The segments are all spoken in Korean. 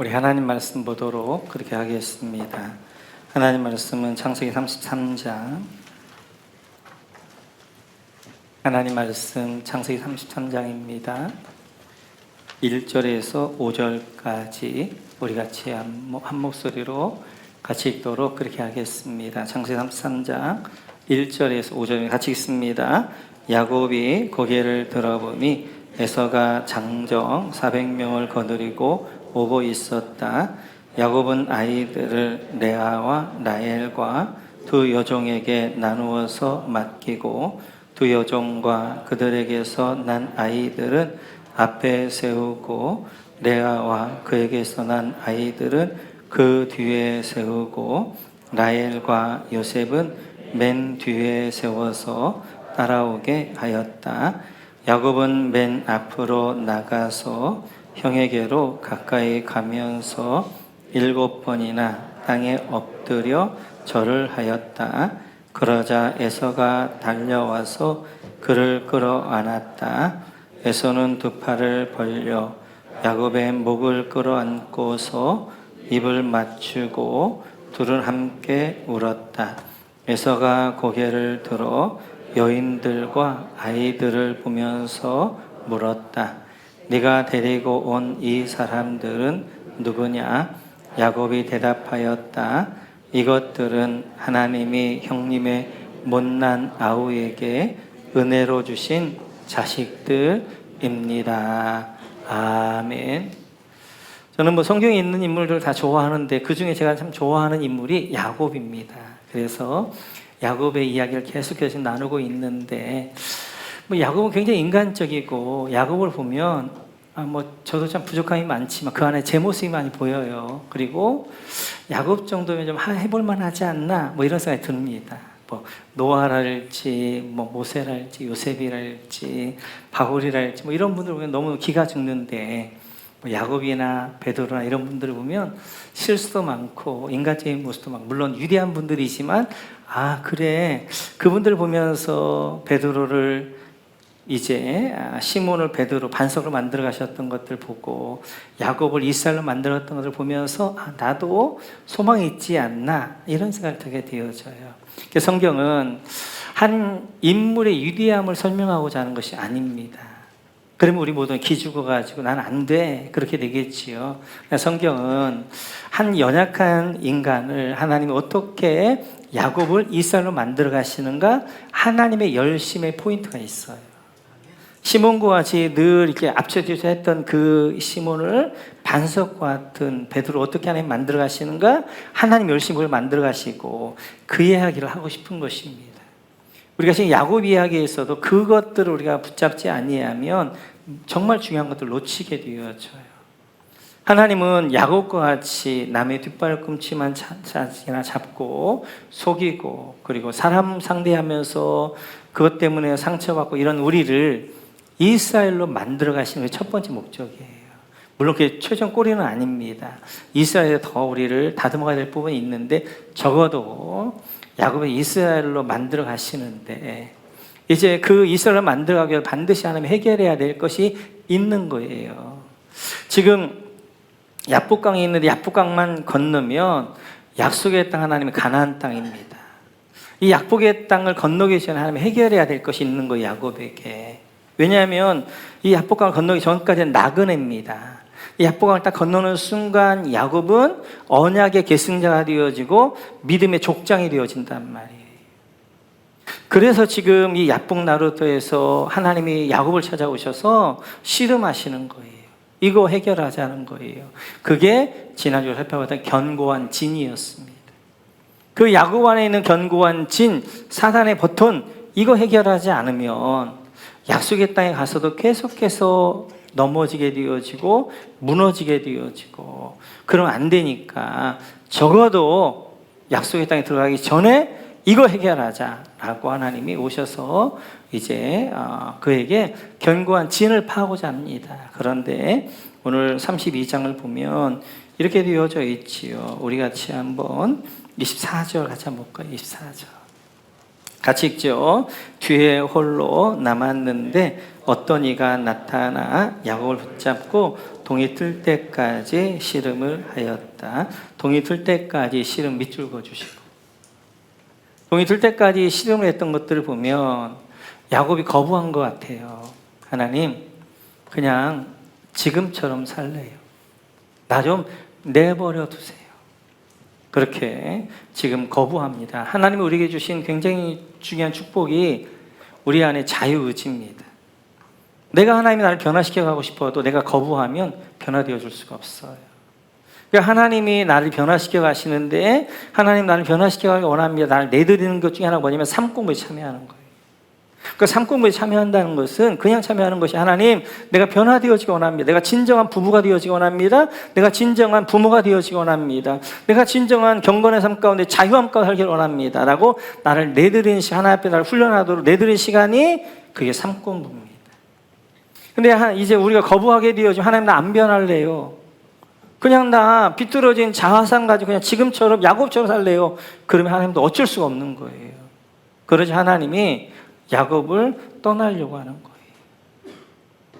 우리 하나님 말씀 보도록 그렇게 하겠습니다. 하나님 말씀은 창세기 33장, 하나님 말씀 창세기 33장입니다. 1절에서 5절까지 우리 같이 한 목소리로 같이 읽도록 그렇게 하겠습니다. 창세기 33장 1절에서 5절 같이 읽습니다. 야곱이 고개를 들어보니 에서가 장정 400명을 거느리고 오고 있었다. 야곱은 아이들을 레아와 라헬과 두 여종에게 나누어서 맡기고 두 여종과 그들에게서 난 아이들은 앞에 세우고 레아와 그에게서 난 아이들은 그 뒤에 세우고 라헬과 요셉은 맨 뒤에 세워서 따라오게 하였다. 야곱은 맨 앞으로 나가서 형에게로 가까이 가면서 7번이나 땅에 엎드려 절을 하였다. 그러자 에서가 달려와서 그를 끌어안았다. 에서는 두 팔을 벌려 야곱의 목을 끌어안고서 입을 맞추고 둘은 함께 울었다. 에서가 고개를 들어 여인들과 아이들을 보면서 물었다. 네가 데리고 온 이 사람들은 누구냐? 야곱이 대답하였다. 이것들은 하나님이 형님의 못난 아우에게 은혜로 주신 자식들입니다. 아멘. 저는 성경에 있는 인물들 다 좋아하는데 그 중에 제가 참 좋아하는 인물이 야곱입니다. 그래서 야곱의 이야기를 계속해서 나누고 있는데 야곱은 굉장히 인간적이고 야곱을 보면 저도 참 부족함이 많지만 그 안에 제 모습이 많이 보여요. 그리고 야곱 정도면 좀 해볼 만하지 않나 이런 생각이 듭니다. 노아랄지 모세랄지 요셉이랄지 바울이랄지 이런 분들 보면 너무 기가 죽는데 야곱이나 베드로나 이런 분들을 보면 실수도 많고 인간적인 모습도 많고 물론 위대한 분들이지만 그래 그분들을 보면서 베드로를 이제 시몬을 베드로 반석으로 만들어 가셨던 것들 보고 야곱을 이스라엘로 만들었던 것을 보면서 나도 소망이 있지 않나 이런 생각을 하게 되어져요. 성경은 한 인물의 위대함을 설명하고자 하는 것이 아닙니다. 그러면 우리 모두는 기죽어가지고 난 안 돼 그렇게 되겠지요. 성경은 한 연약한 인간을 하나님이 어떻게 야곱을 이스라엘로 만들어 가시는가 하나님의 열심의 포인트가 있어요. 시몬과 같이 늘 이렇게 앞서뒤서 했던 그 시몬을 반석과 같은 베드로 어떻게 하나님 만들어 가시는가 하나님 열심히 그걸 만들어 가시고 그 이야기를 하고 싶은 것입니다. 우리가 지금 야곱 이야기에서도 그것들을 우리가 붙잡지 아니하면 정말 중요한 것들을 놓치게 되어져요. 하나님은 야곱과 같이 남의 뒷발꿈치만 잡고 속이고 그리고 사람 상대하면서 그것 때문에 상처받고 이런 우리를 이스라엘로 만들어 가시는 게 첫 번째 목적이에요. 물론 그게 최종 꼬리는 아닙니다. 이스라엘에 더 우리를 다듬어야 될 부분이 있는데 적어도 야곱의 이스라엘로 만들어 가시는데 이제 그 이스라엘을 만들어 가기 위해 반드시 하나님 해결해야 될 것이 있는 거예요. 지금 야복강이 있는데 야복강만 건너면 약속의 땅 하나님의 가나안 땅입니다. 이 약복의 땅을 건너기 전에 하나님이 해결해야 될 것이 있는 거예요. 야곱에게. 왜냐하면 이 야복강을 건너기 전까지는 나그네입니다. 이 야복강을 딱 건너는 순간 야곱은 언약의 계승자가 되어지고 믿음의 족장이 되어진단 말이에요. 그래서 지금 이 야복 나루터에서 하나님이 야곱을 찾아오셔서 씨름하시는 거예요. 이거 해결하자는 거예요. 그게 지난주에 살펴봤던 견고한 진이었습니다. 그 야곱 안에 있는 견고한 진, 사단의 버튼 이거 해결하지 않으면 약속의 땅에 가서도 계속해서 넘어지게 되어지고 무너지게 되어지고 그러면 안 되니까 적어도 약속의 땅에 들어가기 전에 이거 해결하자라고 하나님이 오셔서 이제 그에게 견고한 진을 파고자 합니다. 그런데 오늘 32장을 보면 이렇게 되어져 있지요. 우리 같이 한번 24절 같이 한번 볼까요? 24절. 같이 읽죠. 뒤에 홀로 남았는데 어떤 이가 나타나 야곱을 붙잡고 동이 틀 때까지 씨름을 하였다. 동이 틀 때까지 씨름 밑줄 그어주시고, 동이 틀 때까지 씨름을 했던 것들을 보면 야곱이 거부한 것 같아요. 하나님, 그냥 지금처럼 살래요. 나 좀 내버려 두세요. 그렇게 지금 거부합니다. 하나님이 우리에게 주신 굉장히 중요한 축복이 우리 안에 자유의지입니다. 내가 하나님이 나를 변화시켜 가고 싶어도 내가 거부하면 변화되어 줄 수가 없어요. 그러니까 하나님이 나를 변화시켜 가시는데, 하나님 나를 변화시켜 가기 원합니다. 나를 내드리는 것 중에 하나가 뭐냐면 삶 공부에 참여하는 거예요. 그 삶 공부에 참여한다는 것은 그냥 참여하는 것이, 하나님, 내가 변화되어지기 원합니다. 내가 진정한 부부가 되어지기 원합니다. 내가 진정한 부모가 되어지기 원합니다. 내가 진정한 경건의 삶 가운데 자유함 가운데 살기를 원합니다. 라고 나를 내드리는 시간, 하나님 앞에 나를 훈련하도록 내드리는 시간이 그게 삶 공부입니다. 근데 이제 우리가 거부하게 되어지면, 하나님 나 안 변할래요. 그냥 나 비뚤어진 자화상 가지고 그냥 지금처럼 야곱처럼 살래요. 그러면 하나님도 어쩔 수가 없는 거예요. 그러지 하나님이 야곱을 떠나려고 하는 거예요.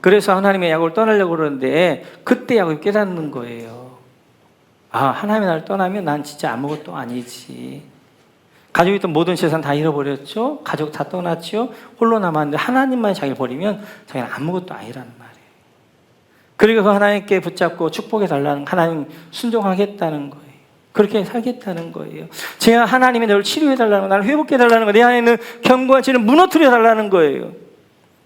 그래서 하나님이 야곱을 떠나려고 그러는데, 그때 야곱이 깨닫는 거예요. 아, 하나님이 나를 떠나면 난 진짜 아무것도 아니지. 가지고 있던 모든 재산 다 잃어버렸죠. 가족 다 떠났죠. 홀로 남았는데 하나님만 자기를 버리면 자기는 아무것도 아니라는 말이에요. 그리고 그 하나님께 붙잡고 축복해 달라는, 하나님 순종하겠다는 거예요. 그렇게 살겠다는 거예요. 제가 하나님이 너를 치료해 달라는 거, 나를 회복해 달라는 거, 내 안에 있는 견고한 진을 무너뜨려 달라는 거예요.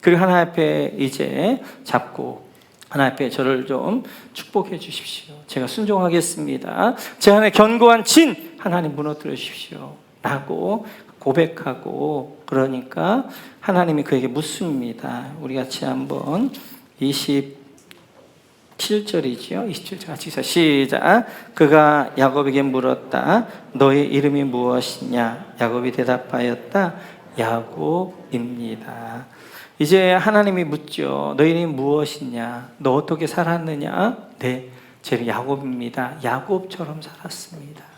그리고 하나님 앞에 이제 잡고, 하나님 앞에 저를 좀 축복해 주십시오. 제가 순종하겠습니다. 제 안에 견고한 진 하나님 무너뜨려 주십시오. 라고 고백하고, 그러니까 하나님이 그에게 묻습니다. 우리 같이 한번 27절이죠. 27절 같이 읽어요. 시작. 그가 야곱에게 물었다. 너의 이름이 무엇이냐? 야곱이 대답하였다. 야곱입니다. 이제 하나님이 묻죠. 너의 이름이 무엇이냐? 너 어떻게 살았느냐? 네, 제 이름 야곱입니다. 야곱처럼 살았습니다.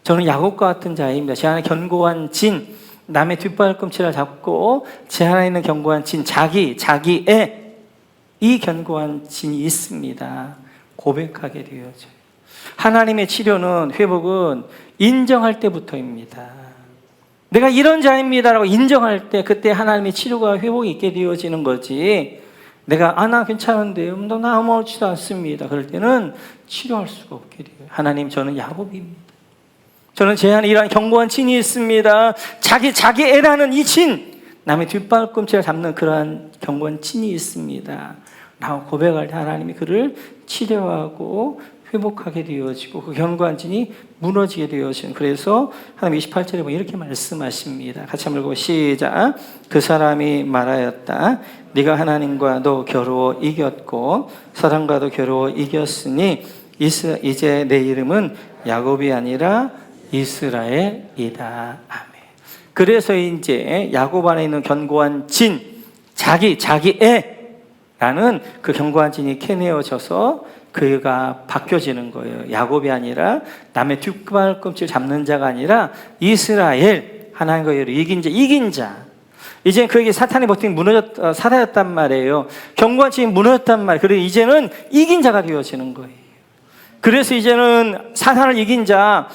저는 야곱과 같은 자입니다. 제 안에 견고한 진, 남의 뒷발꿈치를 잡고 제 안에 있는 견고한 진, 자기의 이 견고한 진이 있습니다. 고백하게 되어져요. 하나님의 치료는, 회복은 인정할 때부터입니다. 내가 이런 자입니다라고 인정할 때, 그때 하나님의 치료가 회복이 있게 되어지는 거지. 내가 나 괜찮은데요, 나 아무렇지도 않습니다, 그럴 때는 치료할 수가 없게 돼요. 하나님, 저는 야곱입니다. 저는 제 안에 이러한 견고한 진이 있습니다. 자기애라는 이 진, 남의 뒷발꿈치를 잡는 그러한 견고한 진이 있습니다 라고 고백할 때 하나님이 그를 치료하고 회복하게 되어지고, 그 견고한 진이 무너지게 되어지는, 그래서 하나님 28절에 보면 이렇게 말씀하십니다. 같이 한번 읽고 시작. 그 사람이 말하였다. 네가 하나님과도 겨루어 이겼고 사람과도 겨루어 이겼으니 이제 내 이름은 야곱이 아니라 이스라엘이다. 아멘. 그래서 이제 야곱 안에 있는 견고한 진, 자기애라는 그 견고한 진이 캐내어져서 그가 바뀌어지는 거예요. 야곱이 아니라, 남의 뒷발꿈치를 잡는 자가 아니라 이스라엘, 하나님과 이긴 자. 이제 그에게 사탄의 버튼이 사라졌단 말이에요. 견고한 진이 무너졌단 말이에요. 그래서 이제는 이긴 자가 되어지는 거예요. 그래서 이제는 사탄을 이긴 자,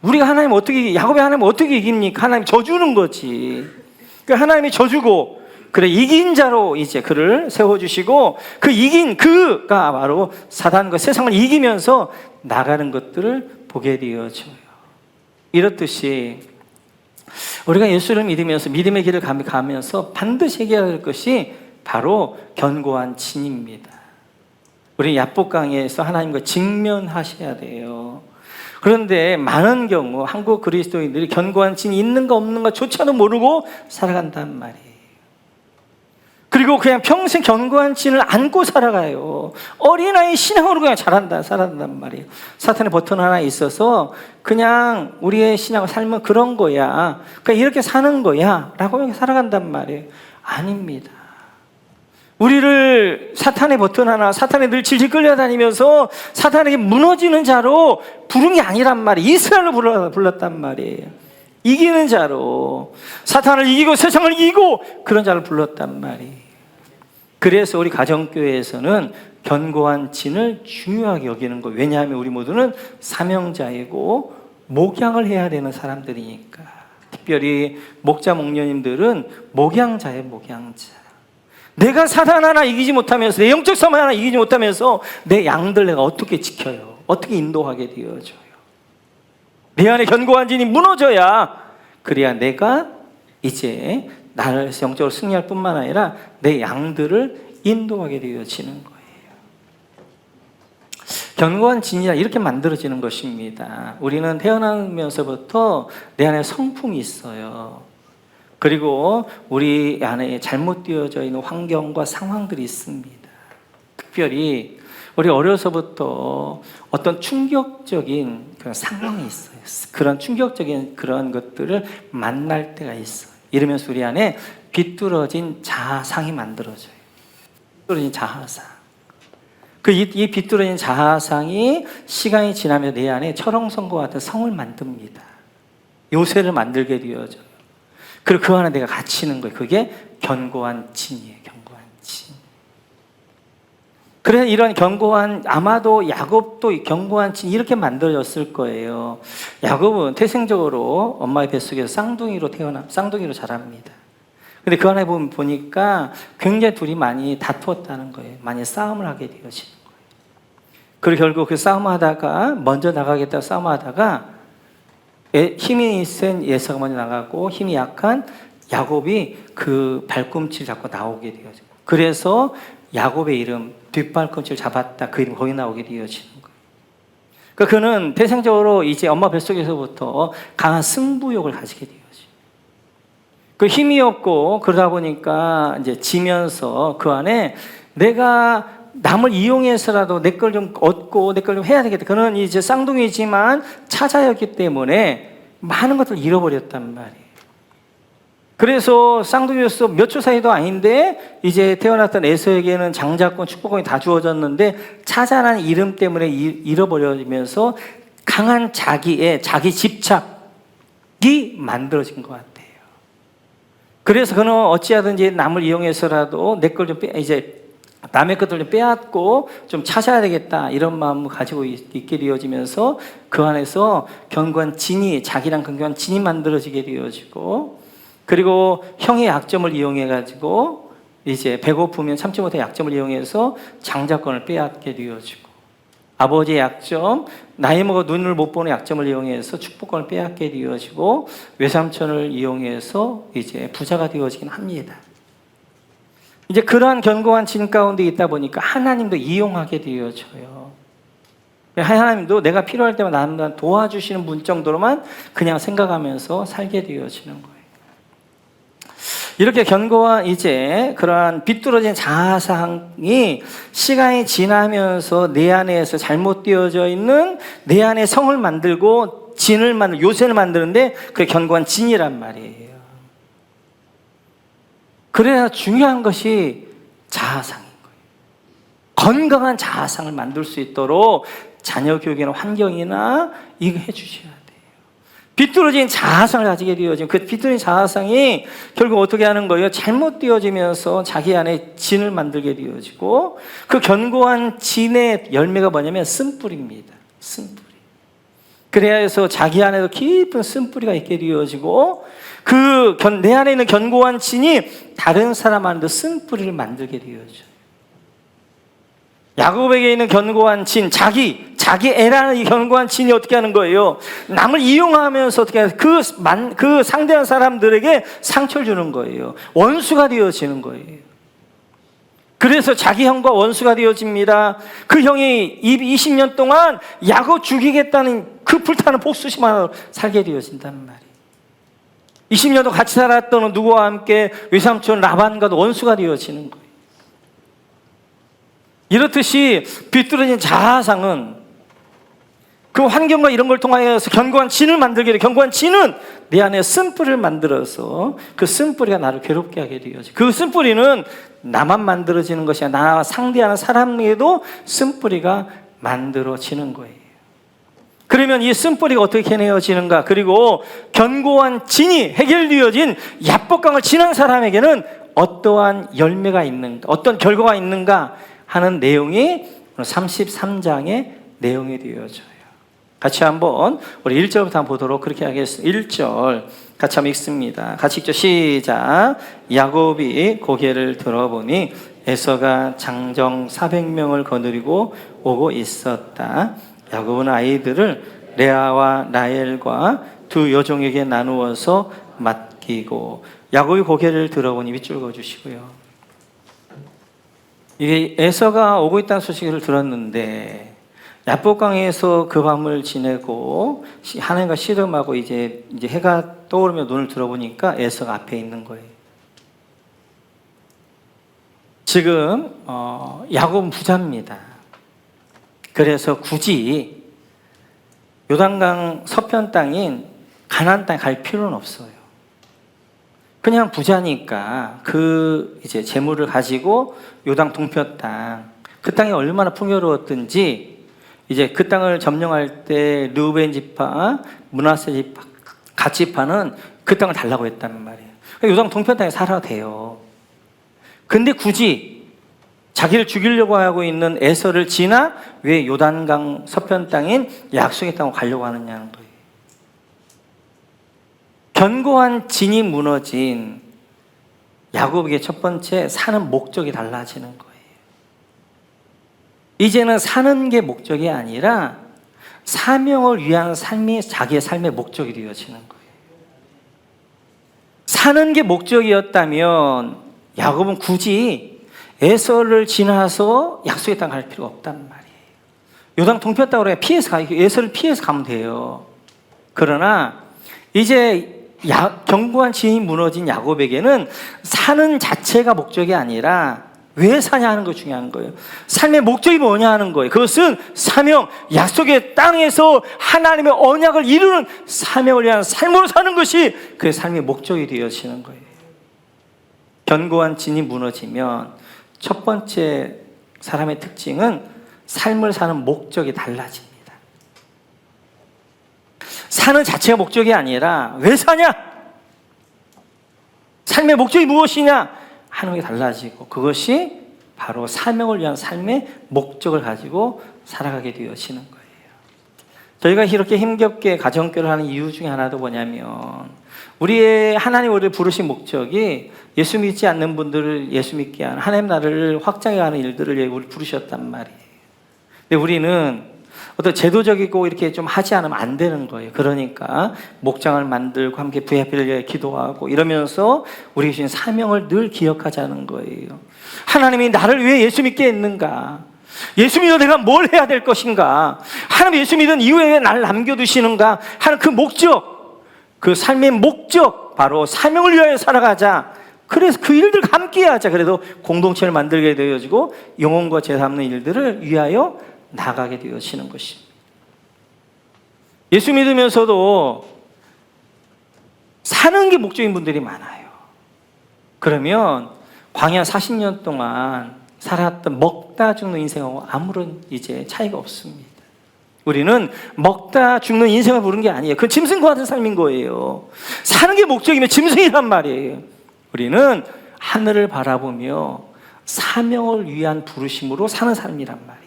우리가 하나님 어떻게, 야곱의 하나님 어떻게 이깁니까? 하나님 져주는 거지. 그러니까 하나님이 져주고, 그래, 이긴 자로 이제 그를 세워주시고, 그 이긴 그가 바로 사단과 세상을 이기면서 나가는 것들을 보게 되어져요. 이렇듯이 우리가 예수를 믿으면서 믿음의 길을 가면서 반드시 해결해야 할 것이 바로 견고한 진입니다. 우리 야복강에서 하나님과 직면하셔야 돼요. 그런데 많은 경우 한국 그리스도인들이 견고한 진이 있는가 없는가조차도 모르고 살아간단 말이에요. 그리고 그냥 평생 견고한 진을 안고 살아가요. 어린아이 신앙으로 그냥 살아간단 말이에요. 사탄의 버튼 하나 있어서 그냥 우리의 신앙을 살면 그런 거야, 그냥 이렇게 사는 거야 라고 살아간단 말이에요. 아닙니다. 우리를 사탄의 버튼 하나, 사탄에 늘 질질 끌려다니면서 사탄에게 무너지는 자로 부른 게 아니란 말이에요. 이스라엘로 불렀단 말이에요. 이기는 자로, 사탄을 이기고 세상을 이기고 그런 자를 불렀단 말이에요. 그래서 우리 가정교회에서는 견고한 진을 중요하게 여기는 거예요. 왜냐하면 우리 모두는 사명자이고 목양을 해야 되는 사람들이니까. 특별히 목자 목녀님들은 목양자예요. 목양자. 내가 사단 하나 이기지 못하면서, 내 영적 삶 하나 이기지 못하면서 내 양들 내가 어떻게 지켜요? 어떻게 인도하게 되어줘요? 내 안에 견고한 진이 무너져야, 그래야 내가 이제 나를 영적으로 승리할 뿐만 아니라 내 양들을 인도하게 되어지는 거예요. 견고한 진이라 이렇게 만들어지는 것입니다. 우리는 태어나면서부터 내 안에 성품이 있어요. 그리고 우리 안에 잘못 되어져 있는 환경과 상황들이 있습니다. 특별히 우리 어려서부터 어떤 충격적인 그런 상황이 있어요. 그런 충격적인 그런 것들을 만날 때가 있어요. 이러면서 우리 안에 비뚤어진 자아상이 만들어져요. 비뚤어진 자아상. 이 비뚤어진 자아상이 시간이 지나면 내 안에 철옹성과 같은 성을 만듭니다. 요새를 만들게 되어져요. 그리고 그 안에 내가 갇히는 거예요. 그게 견고한 진이에요. 견고한 진. 그래서 이런 견고한, 아마도 야곱도 견고한 진 이렇게 만들어졌을 거예요. 야곱은 태생적으로 엄마의 뱃속에서 쌍둥이로 자랍니다. 근데 그 안에 보니까 굉장히 둘이 많이 다투었다는 거예요. 많이 싸움을 하게 되어지는 거예요. 그리고 결국 그 싸움하다가, 먼저 나가겠다고 싸움하다가 힘이 센 에서가 먼저 나가고 힘이 약한 야곱이 그 발꿈치를 잡고 나오게 되어져. 그래서 야곱의 이름, 뒷발꿈치를 잡았다, 그 이름 거기 나오게 되어지는 거예요. 그러니까 그는 태생적으로 이제 엄마 뱃속에서부터 강한 승부욕을 가지게 되어져. 그 힘이 없고 그러다 보니까 이제 지면서 그 안에 내가 남을 이용해서라도 내 걸 좀 얻고 내 걸 좀 해야 되겠다. 그는 이제 쌍둥이지만 차자였기 때문에 많은 것들을 잃어버렸단 말이에요. 그래서 쌍둥이로서 몇 초 사이도 아닌데 이제 태어났던 에서에게는 장자권, 축복권이 다 주어졌는데 차자라는 이름 때문에 잃어버리면서 강한 자기 집착이 만들어진 것 같아요. 그래서 그는 어찌하든지 남을 이용해서라도 내 걸 좀 이제 남의 것들 좀 빼앗고 좀 찾아야 되겠다, 이런 마음을 가지고 있게 되어지면서 그 안에서 견고한 진이, 자기랑 견고한 진이 만들어지게 되어지고, 그리고 형의 약점을 이용해 가지고 이제 배고프면 참지 못해 약점을 이용해서 장자권을 빼앗게 되어지고, 아버지의 약점, 나이 먹어 눈을 못 보는 약점을 이용해서 축복권을 빼앗게 되어지고, 외삼촌을 이용해서 이제 부자가 되어지긴 합니다. 이제 그러한 견고한 진 가운데 있다 보니까 하나님도 이용하게 되어져요. 하나님도 내가 필요할 때마다 나를 도와주시는 분 정도로만 그냥 생각하면서 살게 되어지는 거예요. 이렇게 견고한 이제 그러한 비뚤어진 자아상이 시간이 지나면서 내 안에서 잘못되어져 있는 내 안에 성을 만들고 요새를 만드는데 그게 견고한 진이란 말이에요. 그래야 중요한 것이 자아상인 거예요. 건강한 자아상을 만들 수 있도록 자녀 교육이나 환경이나 이거 해주셔야 돼요. 비뚤어진 자아상을 가지게 되어지면 그 비뚤어진 자아상이 결국 어떻게 하는 거예요? 잘못되어지면서 자기 안에 진을 만들게 되어지고, 그 견고한 진의 열매가 뭐냐면 쓴뿌리입니다. 쓴뿌리. 그래야 해서 자기 안에도 깊은 쓴뿌리가 있게 되어지고, 내 안에 있는 견고한 진이 다른 사람 안에도 쓴뿌리를 만들게 되어져요. 야곱에게 있는 견고한 진, 자기 애라는 이 견고한 진이 어떻게 하는 거예요? 남을 이용하면서 어떻게 하는, 그 상대한 사람들에게 상처를 주는 거예요. 원수가 되어지는 거예요. 그래서 자기 형과 원수가 되어집니다. 그 형이 20년 동안 야곱 죽이겠다는 그 불타는 복수심 하나로 살게 되어진단 말이에요. 20년도 같이 살았던 누구와 함께 외삼촌 라반과도 원수가 되어지는 거예요. 이렇듯이 비뚤어진 자아상은 그 환경과 이런 걸 통하여서 견고한 진을 만들게 돼. 견고한 진은 내 안에 쓴뿌리를 만들어서 그 쓴뿌리가 나를 괴롭게 하게 되어져. 그 쓴뿌리는 나만 만들어지는 것이 아니라 나와 상대하는 사람에게도 쓴뿌리가 만들어지는 거예요. 그러면 이 쓴뿌리가 어떻게 해내어지는가? 그리고 견고한 진이 해결되어진 야복강을 지난 사람에게는 어떠한 열매가 있는가, 어떤 결과가 있는가 하는 내용이 33장의 내용이 되어져요. 같이 한번 우리 1절부터 한번 보도록 그렇게 하겠습니다. 1절 같이 한번 읽습니다. 같이 읽죠. 시작. 야곱이 고개를 들어보니 에서가 장정 400명을 거느리고 오고 있었다. 야곱은 아이들을 레아와 라헬과 두 여종에게 나누어서 맡기고, 야곱이 고개를 들어보니 밑줄 그어주시고요. 이게 에서가 오고 있다는 소식을 들었는데 야복강에서 그 밤을 지내고 하나님과 씨름하고 이제 해가 떠오르며 눈을 들어보니까 에서가 앞에 있는 거예요. 지금 야곱은 부자입니다. 그래서 굳이 요단강 서편 땅인 가나안 땅에 갈 필요는 없어요. 그냥 부자니까 그 이제 재물을 가지고 요단 동편 땅, 그 땅이 얼마나 풍요로웠든지 이제 그 땅을 점령할 때 르우벤 지파, 므낫세 지파, 갓 지파는 그 땅을 달라고 했단 말이에요. 요단 동편 땅에 살아도 돼요. 근데 굳이 자기를 죽이려고 하고 있는 에서를 지나 왜 요단강 서편 땅인 약속의 땅으로 가려고 하느냐는 거예요. 견고한 진이 무너진 야곱에게 첫 번째 사는 목적이 달라지는 거예요. 이제는 사는 게 목적이 아니라 사명을 위한 삶이 자기의 삶의 목적이 되어지는 거예요. 사는 게 목적이었다면 야곱은 굳이 에서를 지나서 약속의 땅 갈 필요가 없단 말이에요. 요단 동편 땅으로 피해서 가, 에서를 피해서 가면 돼요. 그러나 이제 견고한 진이 무너진 야곱에게는 사는 자체가 목적이 아니라 왜 사냐 하는 것이 중요한 거예요. 삶의 목적이 뭐냐 하는 거예요. 그것은 사명, 약속의 땅에서 하나님의 언약을 이루는 사명을 위한 삶으로 사는 것이 그의 삶의 목적이 되어지는 거예요. 견고한 진이 무너지면 첫 번째 사람의 특징은 삶을 사는 목적이 달라집니다. 사는 자체가 목적이 아니라 왜 사냐? 삶의 목적이 무엇이냐? 하는 게 달라지고, 그것이 바로 사명을 위한 삶의 목적을 가지고 살아가게 되어지는 거예요. 저희가 이렇게 힘겹게 가정교회를 하는 이유 중에 하나도 뭐냐면, 우리의 하나님 우리를 부르신 목적이 예수 믿지 않는 분들을 예수 믿게 하는 하나님 나라를 확장해가는 일들을 우리 부르셨단 말이에요. 근데 우리는 어떤 제도적이고 이렇게 좀 하지 않으면 안 되는 거예요. 그러니까 목장을 만들고 함께 VIP를 위해 기도하고 이러면서 우리 주신 사명을 늘 기억하자는 거예요. 하나님이 나를 왜 예수 믿게 했는가? 예수 믿어 내가 뭘 해야 될 것인가? 하나님 예수 믿은 이후에 왜 나를 남겨두시는가? 하는 그 목적, 그 삶의 목적, 바로 사명을 위하여 살아가자. 그래서 그 일들 함께 하자. 그래도 공동체를 만들게 되어지고 영혼과 죄 삼는 일들을 위하여 나가게 되어지는 것입니다. 예수 믿으면서도 사는 게 목적인 분들이 많아요. 그러면 광야 40년 동안 살았던 먹다 죽는 인생하고 아무런 이제 차이가 없습니다. 우리는 먹다 죽는 인생을 부른 게 아니에요. 그건 짐승과 같은 삶인 거예요. 사는 게 목적이면 짐승이란 말이에요. 우리는 하늘을 바라보며 사명을 위한 부르심으로 사는 삶이란 말이에요.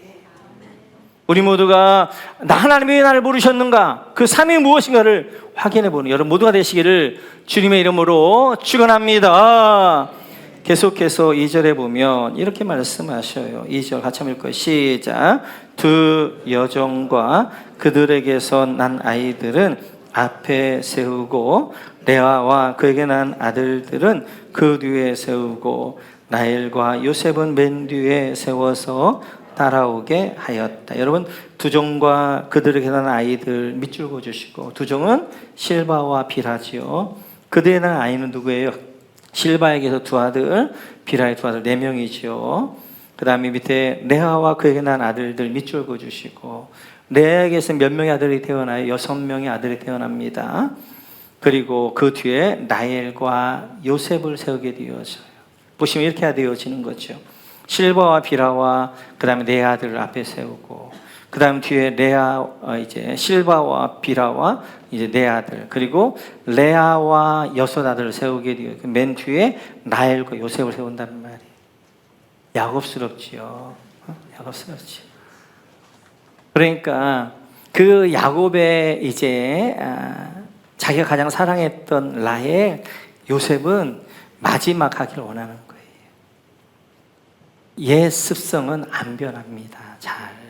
우리 모두가 하나님이 왜 나를 부르셨는가? 그 사명이 무엇인가를 확인해보는 여러분 모두가 되시기를 주님의 이름으로 축원합니다. 계속해서 2절에 보면 이렇게 말씀하셔요. 2절 같이 한번 읽어요. 시작. 두 여종과 그들에게서 난 아이들은 앞에 세우고 레아와 그에게 난 아들들은 그 뒤에 세우고 라헬과 요셉은 맨 뒤에 세워서 따라오게 하였다. 여러분 두 종과 그들에게 난 아이들 밑줄 그어주시고, 두 종은 실바와 비라지요. 그들의 난 아이는 누구예요? 실바에게서 두 아들, 비라의 두 아들 4명이죠. 그 다음에 밑에 레아와 그에게 난 아들들 밑줄 그어주시고, 레아에게서 몇 명의 아들이 태어나요? 6명의 아들이 태어납니다. 그리고 그 뒤에 라헬과 요셉을 세우게 되어져요. 보시면 이렇게 되어지는 거죠. 실바와 비라와 그 다음에 네 아들을 앞에 세우고, 그다음 뒤에 레아 이제 실바와 비라와 이제 네 아들, 그리고 레아와 여섯 아들을 세우게 되어 맨 뒤에 라헬과 요셉을 세운다는 말이에요. 야곱스럽지요. 야곱스럽지. 그러니까 그 야곱의 이제 자기가 가장 사랑했던 라헬, 요셉은 마지막 하기를 원하는 거예요. 옛 습성은 안 변합니다. 잘.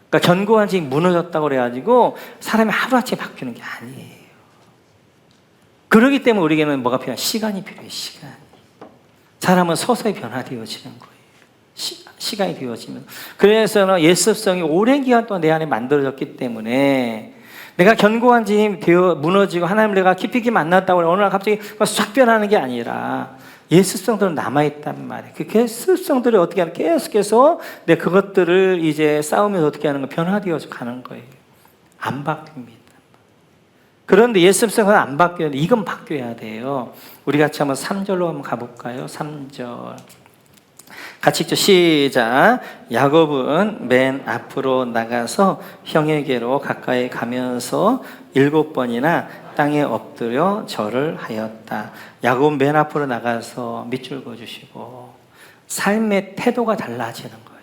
그러니까 견고한 집이 무너졌다고 그래가지고 사람이 하루아침에 바뀌는 게 아니에요. 그렇기 때문에 우리에게는 뭐가 필요해? 시간이 필요해. 시간. 사람은 서서히 변화되어지는 거예요. 시간이 되어지면. 그래서는 옛 습성이 오랜 기간 동안 내 안에 만들어졌기 때문에 내가 견고한 집이 되어 무너지고 하나님 내가 깊이 만났다고 어느 날 갑자기 싹 변하는 게 아니라 옛 습성들은 남아있단 말이에요. 그 습성들이 어떻게 하는, 계속해서 내 그것들을 이제 싸우면서 어떻게 하는 거, 변화되어서 가는 거예요. 안 바뀝니다. 그런데 옛 습성은 안 바뀌어야 돼. 이건 바뀌어야 돼요. 우리 같이 한번 3절로 한번 가볼까요? 3절. 같이 읽죠. 시작. 야곱은 맨 앞으로 나가서 형에게로 가까이 가면서 7번이나 땅에 엎드려 절을 하였다. 야곱은 맨 앞으로 나가서 밑줄 그어주시고 삶의 태도가 달라지는 거예요.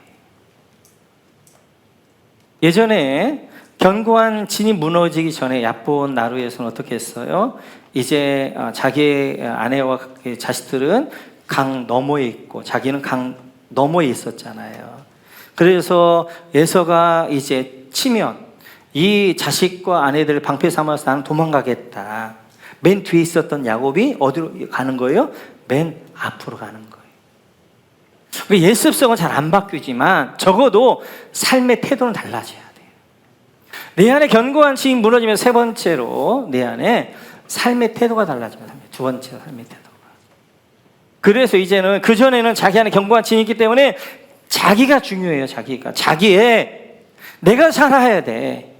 예전에 견고한 진이 무너지기 전에 얕본 나루에서는 어떻게 했어요? 이제 자기 아내와 자식들은 강 너머에 있고 자기는 강 너머에 있었잖아요. 그래서 에서가 이제 치면 이 자식과 아내들을 방패 삼아서 나는 도망가겠다. 맨 뒤에 있었던 야곱이 어디로 가는 거예요? 맨 앞으로 가는 거예요. 옛 습성은 잘 안 바뀌지만 적어도 삶의 태도는 달라져야 돼요. 내 안에 견고한 힘이 무너지면 세 번째로 내 안에 삶의 태도가 달라집니다. 두 번째로 삶의 태도. 그래서 이제는 그전에는 자기 안에 견고한 진이 있기 때문에 자기가 중요해요. 자기의 내가 살아야 돼.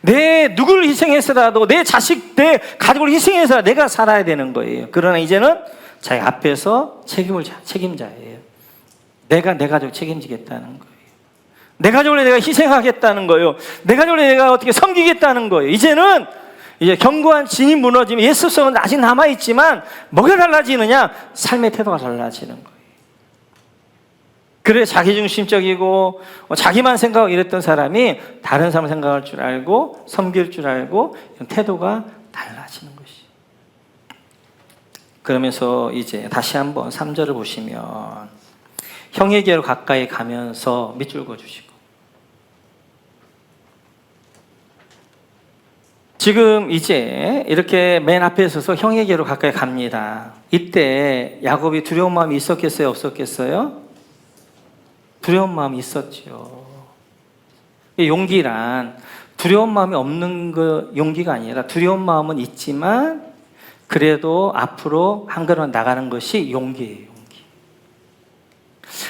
내 누구를 희생해서라도 내 자식, 내 가족을 희생해서 내가 살아야 되는 거예요. 그러나 이제는 자기 앞에서 책임자예요. 내가 내 가족 책임지겠다는 거예요. 내 가족을 내가 희생하겠다는 거예요. 내 가족을 내가 어떻게 섬기겠다는 거예요. 이제는 이제 견고한 진이 무너지면 옛 습성은 아직 남아있지만 뭐가 달라지느냐? 삶의 태도가 달라지는 거예요. 그래 자기중심적이고 자기만 생각하고 이랬던 사람이 다른 사람 생각할 줄 알고 섬길 줄 알고 태도가 달라지는 것이. 그러면서 이제 다시 한번 3절을 보시면 형에게로 가까이 가면서 밑줄 그어주시고 지금 이제 이렇게 맨 앞에 서서 형에게로 가까이 갑니다. 이때 야곱이 두려운 마음이 있었겠어요? 없었겠어요? 두려운 마음이 있었죠. 용기란 두려운 마음이 없는 그 용기가 아니라 두려운 마음은 있지만 그래도 앞으로 한 걸음 나가는 것이 용기예요. 용기.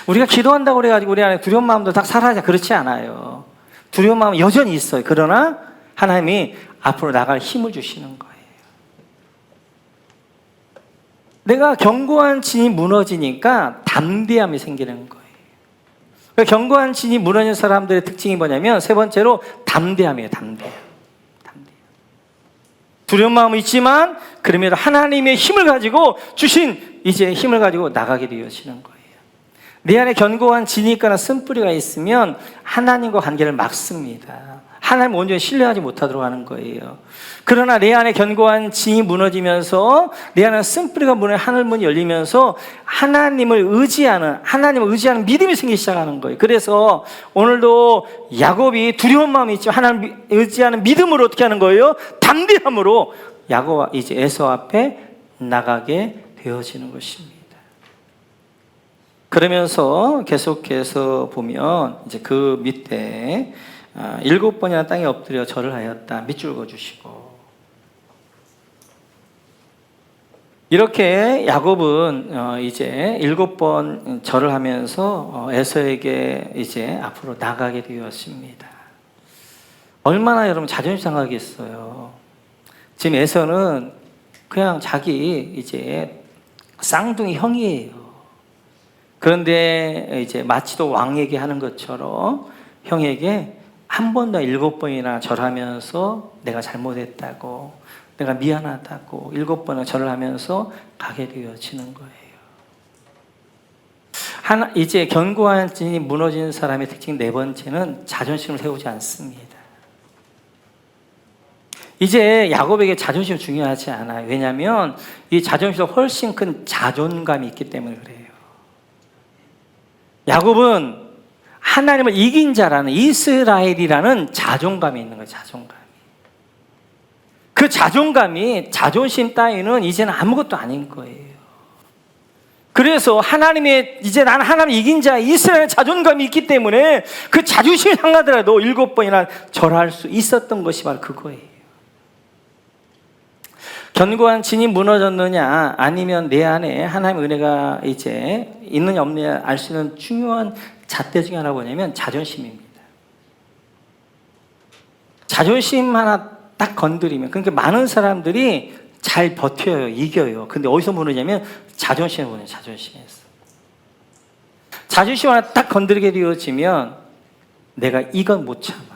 우리가 기도한다고 그래가지고 우리 안에 두려운 마음도 다 사라져. 그렇지 않아요. 두려운 마음은 여전히 있어요. 그러나 하나님이 앞으로 나갈 힘을 주시는 거예요. 내가 견고한 진이 무너지니까 담대함이 생기는 거예요. 견고한 진이 무너진 사람들의 특징이 뭐냐면 세 번째로 담대함이에요. 담대함. 두려운 마음은 있지만 그러면 하나님의 힘을 가지고 주신 이제 힘을 가지고 나가게 되어지는 거예요. 내 안에 견고한 진이 있거나 쓴뿌리가 있으면 하나님과 관계를 막습니다. 하나님 온전히 신뢰하지 못하도록 하는 거예요. 그러나 내 안에 견고한 진이 무너지면서 내 안에 쓴뿌리가 무너져 하늘 문이 열리면서 하나님을 의지하는 믿음이 생기기 시작하는 거예요. 그래서 오늘도 야곱이 두려운 마음이 있지만 하나님 의지하는 믿음으로 어떻게 하는 거예요? 담대함으로 야곱 이제 에서 앞에 나가게 되어지는 것입니다. 그러면서 계속해서 보면 이제 그 밑에 7번이나 땅에 엎드려 절을 하였다. 밑줄 그어주시고 이렇게 야곱은 이제 7번 절을 하면서 에서에게 이제 앞으로 나가게 되었습니다. 얼마나 여러분 자존심 상하겠어요. 지금 에서는 그냥 자기 이제 쌍둥이 형이에요. 그런데 이제 마치도 왕에게 하는 것처럼 형에게 한 번 더 7번이나 절하면서 내가 잘못했다고, 내가 미안하다고 7번을 절을 하면서 가게 되어지는 거예요. 이제 견고한 진이 무너진 사람의 특징 4번째는 자존심을 세우지 않습니다. 이제 야곱에게 자존심 중요하지 않아요. 왜냐하면 이 자존심보다 훨씬 큰 자존감이 있기 때문에 그래요. 야곱은 하나님을 이긴 자라는, 이스라엘이라는 자존감이 있는 거예요. 자존감이. 그 자존감이, 자존심 따위는 이제는 아무것도 아닌 거예요. 그래서 이제 나는 하나님 이긴 자, 이스라엘의 자존감이 있기 때문에 그 자존심이 상하더라도 7번이나 절할 수 있었던 것이 바로 그거예요. 견고한 진이 무너졌느냐, 아니면 내 안에 하나님의 은혜가 이제 있느냐 없느냐 알 수 있는 중요한 잣대 중에 하나가 뭐냐면 자존심입니다. 자존심 하나 딱 건드리면, 그러니까 많은 사람들이 잘 버텨요, 이겨요. 근데 어디서 무너지냐면 자존심에 무너져요. 자존심에서. 자존심 하나 딱 건드리게 되어지면 내가 이건 못 참아.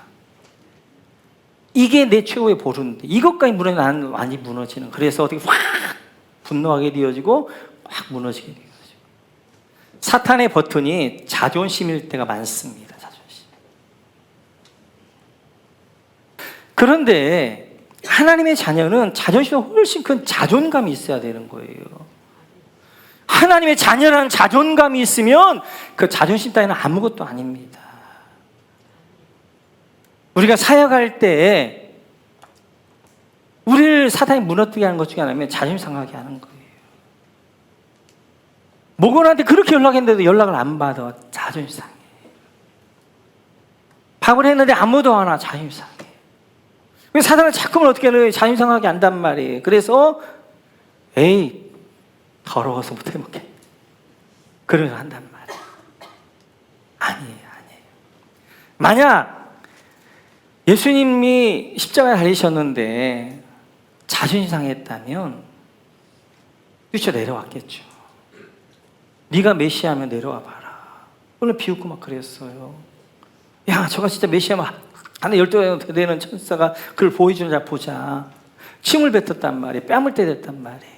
이게 내 최고의 보루인데 이것까지 무너지면 나는 많이 무너지는. 그래서 어떻게 확 분노하게 되어지고 확 무너지게 되어지고. 사탄의 버튼이 자존심일 때가 많습니다. 자존심. 그런데 하나님의 자녀는 자존심보다 훨씬 큰 자존감이 있어야 되는 거예요. 하나님의 자녀라는 자존감이 있으면 그 자존심 따위는 아무것도 아닙니다. 우리가 사역할 때 우리를 사탄이 무너뜨리게 하는 것 중에 하나는 자존심 상하게 하는 거예요. 목원한테 그렇게 연락했는데도 연락을 안 받아. 자존심 상해. 밥을 했는데 아무도 안 와. 자존심 상해. 사단은 자꾸만 어떻게 하는, 자존심 상하게 한단 말이에요. 그래서 에이 더러워서 못 해먹게 그러면서 한단 말이에요. 아니에요. 만약 예수님이 십자가에 달리셨는데 자존심 상했다면 뛰쳐 내려왔겠죠. 네가 메시아면 내려와 봐라. 오늘 비웃고 막 그랬어요. 야, 저가 진짜 메시아면 안에 12명 되는 천사가 그걸 보여주는 자 보자. 침을 뱉었단 말이에요. 뺨을 때렸단 말이에요.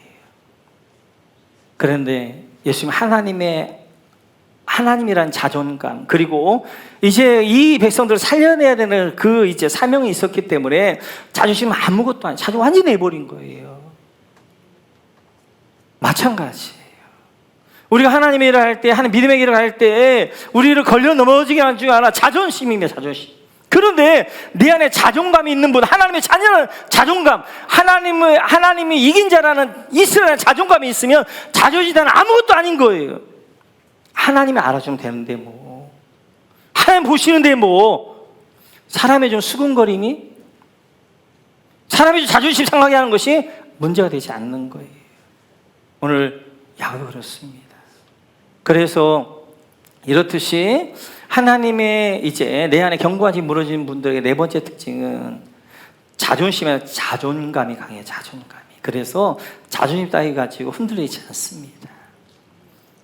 그런데 예수님 하나님이란 자존감, 그리고 이제 이 백성들을 살려내야 되는 그 이제 사명이 있었기 때문에 자존심은 아무것도 아니에요. 자존심 완전히 내버린 거예요. 마찬가지예요. 우리가 하나님의 일을 할 때, 하나님 믿음의 길을 할 때 우리를 걸려 넘어지게 하는 중에 하나 자존심입니다. 자존심. 그런데 내 안에 자존감이 있는 분, 하나님의 자녀는 자존감, 하나님이 이긴 자라는 이스라엘 자존감이 있으면 자존심이 아무것도 아닌 거예요. 하나님이 알아주면 되는데 뭐, 하나님 보시는데 뭐, 사람의 좀 수근거림이, 사람의 좀 자존심 상하게 하는 것이 문제가 되지 않는 거예요. 오늘 야곱이 그렇습니다. 그래서 이렇듯이 하나님의 이제 내 안에 견고하지 무너진 분들에게 4번째 특징은 자존감이 강해요. 자존감이. 그래서 자존심 따위 가지고 흔들리지 않습니다.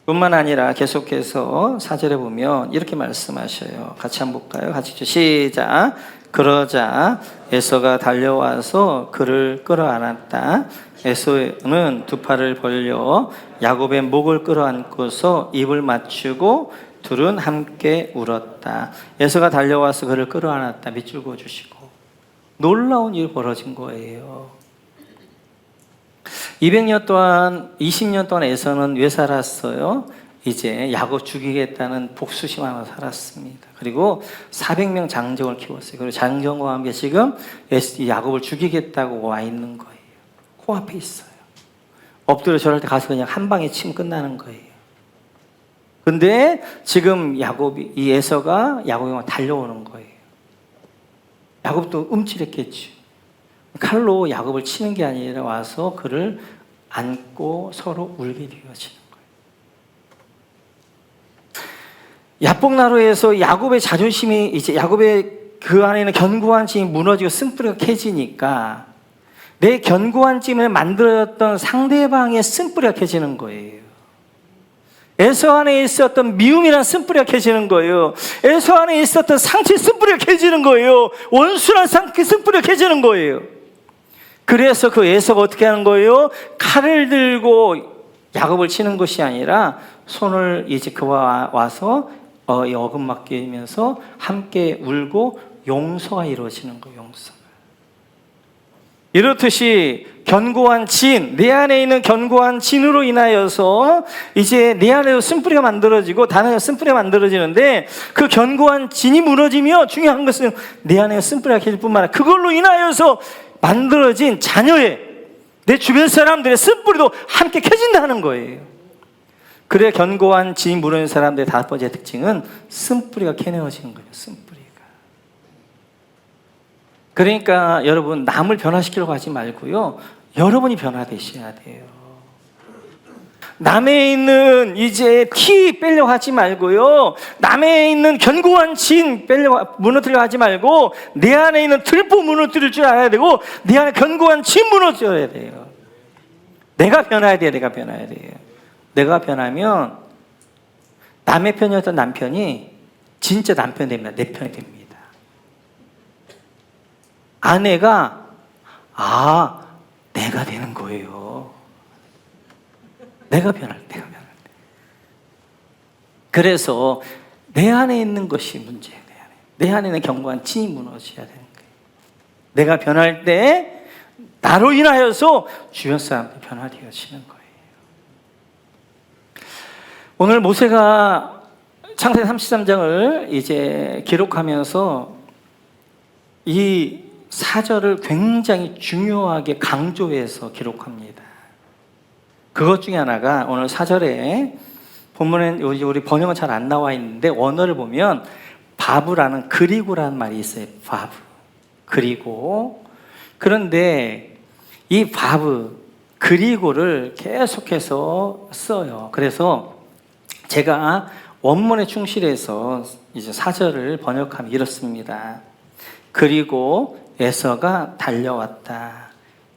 뿐만 아니라 계속해서 4절에 보면 이렇게 말씀하셔요. 같이 한번 볼까요? 같이 시작. 그러자 에서가 달려와서 그를 끌어안았다. 에서는 2팔을 벌려 야곱의 목을 끌어안고서 입을 맞추고 둘은 함께 울었다. 에서가 달려와서 그를 끌어안았다. 밑줄 그어주시고. 놀라운 일이 벌어진 거예요. 200년 동안, 20년 동안 에서는 왜 살았어요? 이제 야곱 죽이겠다는 복수심 하나 살았습니다. 그리고 400명 장정을 키웠어요. 그리고 장정과 함께 지금 야곱을 죽이겠다고 와 있는 거예요. 코앞에 있어요. 엎드려 절할 때 가서 그냥 한 방에 치면 끝나는 거예요. 근데 지금 이 에서가 야곱에게 달려오는 거예요. 야곱도 움찔했겠죠. 칼로 야곱을 치는 게 아니라 와서 그를 안고 서로 울게 되어지는 거예요. 야복나루에서 야곱의 자존심이 이제 야곱의 그 안에는 견고한 짐이 무너지고 쓴뿌리가 캐지니까 내 견고한 짐을 만들었던 상대방의 쓴뿌리가 캐지는 거예요. 에서 안에 있었던 미움이란 쓴뿌리가 캐지는 거예요. 에서 안에 있었던 상처의 쓴뿌리가 캐지는 거예요. 원수란 상처의 쓴뿌리가 캐지는 거예요. 그래서 그 에서가 어떻게 하는 거예요? 칼을 들고 야곱을 치는 것이 아니라 손을 이제 그와 와서 어금 맡기면서 함께 울고 용서가 이루어지는 거예요. 용서가. 이렇듯이 견고한 진, 내 안에 있는 견고한 진으로 인하여서 이제 내 안에도 쓴뿌리가 만들어지고 단어가 쓴뿌리가 만들어지는데, 그 견고한 진이 무너지며 중요한 것은 내 안에 쓴뿌리가 캐질 뿐만 아니라 그걸로 인하여서 만들어진 자녀의, 내 주변 사람들의 쓴뿌리도 함께 켜진다는 거예요. 그래 견고한 진이 무너진 사람들의 다섯 번째 특징은 쓴뿌리가 캐내어지는 거예요. 쓴뿌리가. 그러니까 여러분, 남을 변화시키려고 하지 말고요, 여러분이 변화되셔야 돼요. 남에 있는 이제 키 빼려고 하지 말고요, 남에 있는 견고한 진 무너뜨리려고 하지 말고 내 안에 있는 들보 무너뜨릴 줄 알아야 되고, 내 안에 견고한 진 무너뜨려야 돼요. 내가 변화해야 돼요. 내가 변화해야 돼요. 내가 변하면 남의 편이었던 남편이 진짜 남편이 됩니다. 내 편이 됩니다. 아내가 내가 되는 거예요. 내가 변할 때. 그래서 내 안에 있는 것이 문제예요. 내 안에 있는 견고한 진이 무너져야 되는 거예요. 내가 변할 때 나로 인하여서 주변 사람들이 변화되어지는 거예요. 오늘 모세가 창세기 33장을 이제 기록하면서 이 사절을 굉장히 중요하게 강조해서 기록합니다. 그것 중에 하나가 오늘 사절에 본문엔 우리 번역은 잘 안 나와 있는데, 원어를 보면 바브라는 그리고라는 말이 있어요. 바브. 그리고. 그런데 이 바브, 그리고를 계속해서 써요. 그래서 제가 원문에 충실해서 이제 사절을 번역하면 이렇습니다. 그리고 에서가 달려왔다.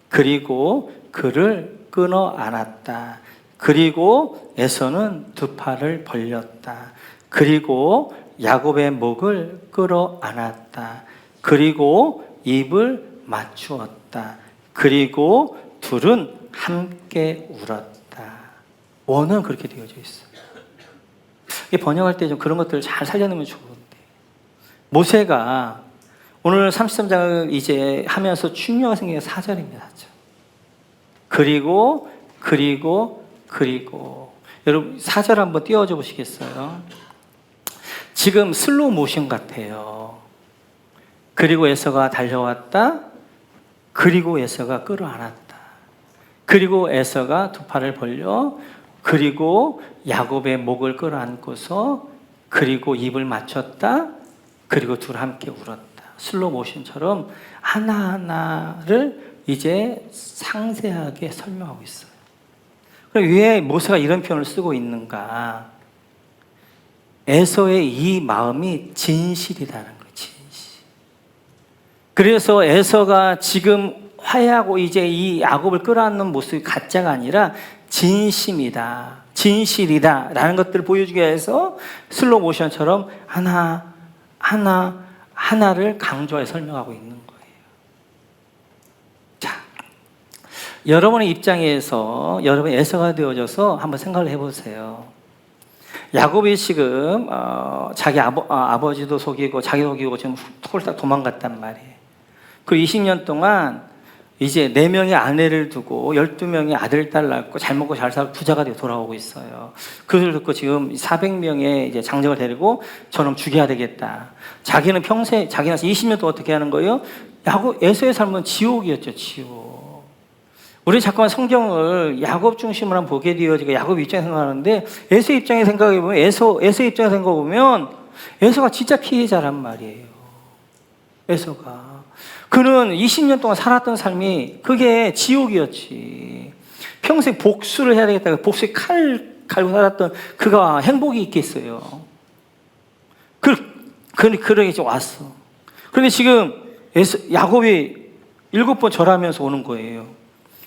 그리고 그를 끊어 안았다. 그리고 에서는 두 팔을 벌렸다. 그리고 야곱의 목을 끌어 안았다. 그리고 입을 맞추었다. 그리고 둘은 함께 울었다. 원은 그렇게 되어져 있어요. 번역할 때 좀 그런 것들을 잘 살려내면 좋은데, 모세가 오늘 33장을 이제 하면서 중요하게 생긴 게 4절입니다. 그리고 여러분 4절 한번 띄워줘 보시겠어요? 지금 슬로우 모션 같아요. 그리고 에서가 달려왔다. 그리고 에서가 끌어안았다. 그리고 에서가 두 팔을 벌려. 그리고 야곱의 목을 끌어안고서 그리고 입을 맞췄다. 그리고 둘 함께 울었다. 슬로우 모션처럼 하나하나를 이제 상세하게 설명하고 있어요. 그럼 왜 모세가 이런 표현을 쓰고 있는가? 에서의 이 마음이 진실이라는 거예요. 진실. 그래서 에서가 지금 화해하고 이제 이 야곱을 끌어안는 모습이 가짜가 아니라 진심이다, 진실이다 라는 것들을 보여주기 위해서 슬로우 모션처럼 하나를 강조해 설명하고 있는 거예요. 자, 여러분의 입장에서 여러분이 에서가 되어져서 한번 생각을 해보세요. 야곱이 지금 자기 아버지도 속이고 자기 속이고 지금 홀딱 도망갔단 말이에요. 그 20년 동안 이제 4명의 아내를 두고 12명의 아들, 딸 낳고 잘 먹고 잘 살고 부자가 되어 돌아오고 있어요. 그걸 듣고 지금 400명의 이제 장정을 데리고 저놈 죽여야 되겠다. 자기는 20년 동안 어떻게 하는 거예요? 에서의 삶은 지옥이었죠, 지옥. 우리 자꾸만 성경을 야곱 중심으로 한번 보게 되어지고 야곱 입장에 생각하는데, 에서 입장에 생각해보면 에서 입장에 생각해보면 에서가 진짜 피해자란 말이에요. 에서가. 그는 20년 동안 살았던 삶이 그게 지옥이었지. 평생 복수를 해야 되겠다. 복수에 칼고 살았던 그가 행복이 있겠어요. 그러게 이제 왔어. 그런데 지금 야곱이 7번 절하면서 오는 거예요.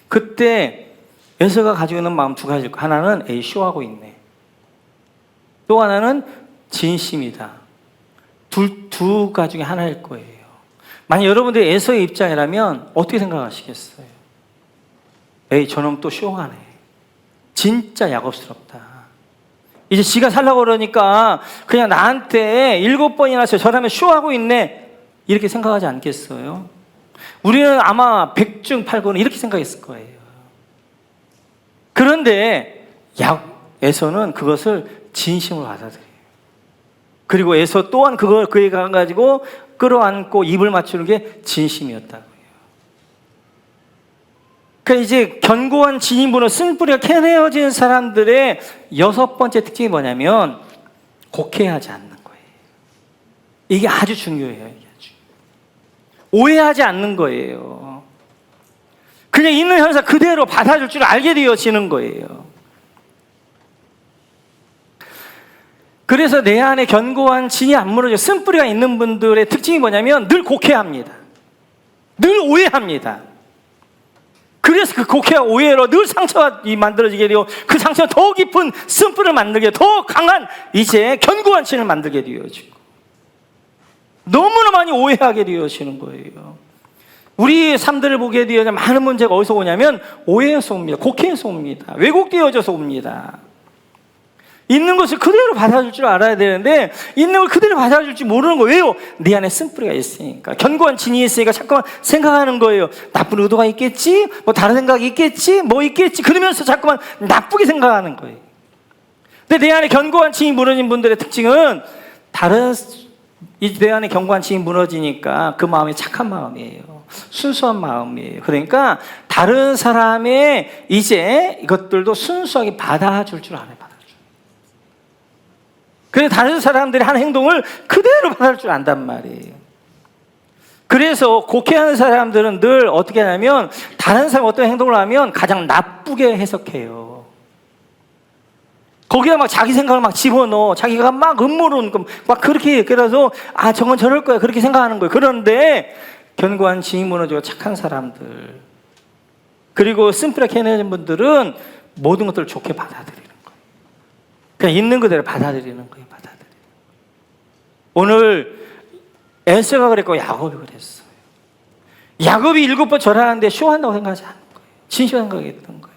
그때 에서가 가지고 있는 마음 두 가지일 거예요. 하나는 쇼하고 있네. 또 하나는 진심이다. 두 가지 중에 하나일 거예요. 만약 여러분들이 에서의 입장이라면 어떻게 생각하시겠어요? 에이, 저놈 또 쇼하네. 진짜 야곱스럽다. 이제 지가 살라고 그러니까 그냥 나한테 7번이나 저라면 쇼하고 있네. 이렇게 생각하지 않겠어요? 우리는 아마 100중 8구는 이렇게 생각했을 거예요. 그런데 에서는 그것을 진심으로 받아들여요. 그리고 에서 또한 그걸 그에게 가지고 끌어안고 입을 맞추는 게 진심이었다고요. 그러니까 이제 견고한 진입으로 쓴뿌리가 캐내어진 사람들의 6번째 특징이 뭐냐면 곡해하지 않는 거예요. 이게 아주 중요해요. 이게 아주. 오해하지 않는 거예요. 그냥 있는 현상 그대로 받아줄 줄 알게 되어지는 거예요. 그래서 내 안에 견고한 진이 안 무너져 쓴뿌리가 있는 분들의 특징이 뭐냐면 늘 곡해합니다. 늘 오해합니다. 그래서 그 곡해와 오해로 늘 상처가 만들어지게 되고 그 상처가 더 깊은 쓴뿌리를 만들게 더 강한 이제 견고한 진을 만들게 되어지고 너무나 많이 오해하게 되어지는 거예요. 우리 삶들을 보게 되어 많은 문제가 어디서 오냐면 오해에서 옵니다. 곡해에서 옵니다. 왜곡되어져서 옵니다. 있는 것을 그대로 받아줄 줄 알아야 되는데 있는 걸 그대로 받아줄 줄 모르는 거예요. 왜요? 내 안에 쓴뿌리가 있으니까. 견고한 진이 있으니까 자꾸만 생각하는 거예요. 나쁜 의도가 있겠지? 뭐 다른 생각이 있겠지? 뭐 있겠지? 그러면서 자꾸만 나쁘게 생각하는 거예요. 근데 내 안에 견고한 진이 무너진 분들의 특징은 내 안에 견고한 진이 무너지니까 그 마음이 착한 마음이에요. 순수한 마음이에요. 그러니까 다른 사람의 이제 이것들도 순수하게 받아줄 줄 알아요. 그래서 다른 사람들이 하는 행동을 그대로 받아줄 줄 안단 말이에요. 그래서 곡해하는 사람들은 늘 어떻게 하냐면 다른 사람이 어떤 행동을 하면 가장 나쁘게 해석해요. 거기다 막 자기 생각을 막 집어넣어. 자기가 막 음모론 막 그렇게 그래서 저건 저럴 거야 그렇게 생각하는 거예요. 그런데 견고한 진이 무너지고 착한 사람들 그리고 심플하게 해내는 분들은 모든 것들을 좋게 받아들여요. 그냥 있는 그대로 받아들이는 거예요. 오늘 에서가 그랬고 야곱이 그랬어요. 야곱이 7번 절하는데 쇼한다고 생각하지 않는 거예요. 진실한 생각했던 거예요.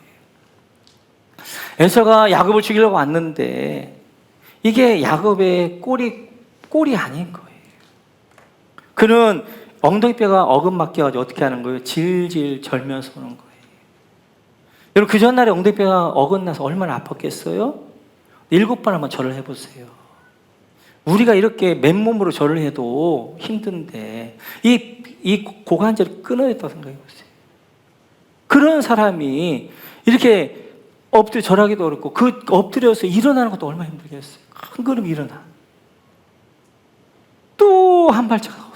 에서가 야곱을 죽이려고 왔는데 이게 야곱의 꼴이 아닌 거예요. 그는 엉덩이뼈가 어긋맞게 어떻게 하는 거예요? 질질 절면서 오는 거예요. 여러분 그 전날에 엉덩이뼈가 어긋나서 얼마나 아팠겠어요? 7번 한번 절을 해보세요. 우리가 이렇게 맨몸으로 절을 해도 힘든데 이 고관절을 끊어야 했다고 생각해보세요. 그런 사람이 이렇게 엎드려 절하기도 어렵고 그 엎드려서 일어나는 것도 얼마나 힘들겠어요. 한 걸음 일어나. 또 한 발짝 하고